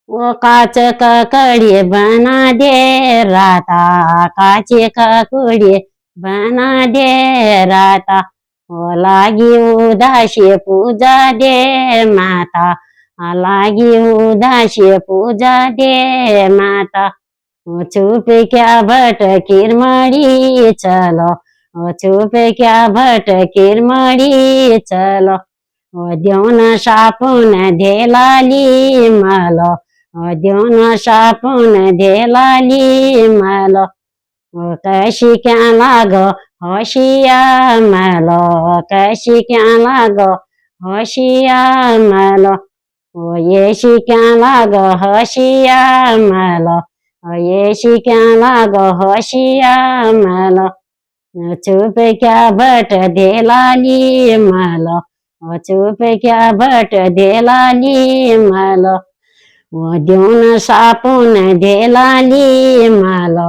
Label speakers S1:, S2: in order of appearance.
S1: वो काच ककड़ी बना दे राता, काचे ककड़ी बना दे राता। वो लागी उदासी पूजा दे माता, लागी उदासी पूजा दे माता। वो चुप क्या भट किरमड़ी चलो, वो चुप क्या भट किरमड़ी चलो। वो देऊन सापून धेलाली मालो, वो देऊन सापून धेलाली मालो। वो कशी क्या लागो होशिया मालो, कशी क्या लागो होशिया मालो। वो येशी क्या लागो होशिया मालो, येशी क्या लागो होशिया मालो। चुप क्या भट धेलाली मालो, चुप क्या भट धेलाली मालो। वो देऊन सापून धेलाली मालो।